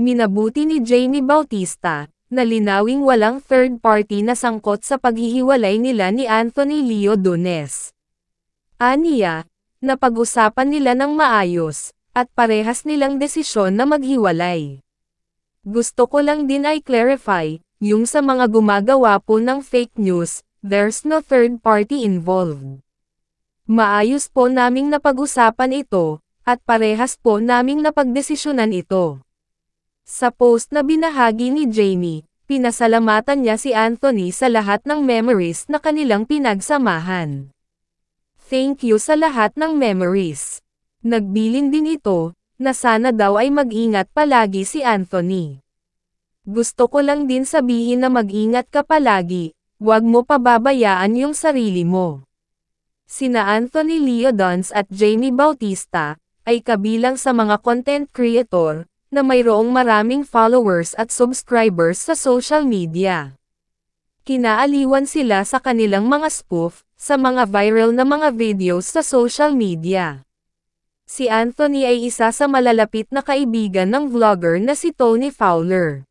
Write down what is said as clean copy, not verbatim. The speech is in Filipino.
Minabuti ni Jamie Bautista, na linawing walang third party na sangkot sa paghihiwalay nila ni Anthony Leo Dunes. Aniya, napag-usapan nila ng maayos, at parehas nilang desisyon na maghiwalay. Gusto ko lang din ay clarify, yung sa mga gumagawa po ng fake news, there's no third party involved. Maayos po naming napag-usapan ito, at parehas po naming napagdesisyonan ito. Sa post na binahagi ni Jamie, pinasalamatan niya si Anthony sa lahat ng memories na kanilang pinagsamahan. Thank you sa lahat ng memories. Nagbilin din ito, na sana daw ay mag-ingat palagi si Anthony. Gusto ko lang din sabihin na mag-ingat ka palagi, huwag mo pababayaan yung sarili mo. Sina Anthony Leo Dunes at Jamie Bautista, ay kabilang sa mga content creator, na mayroong maraming followers at subscribers sa social media. Kinaaliwan sila sa kanilang mga spoof, sa mga viral na mga videos sa social media. Si Anthony ay isa sa malalapit na kaibigan ng vlogger na si Tony Fowler.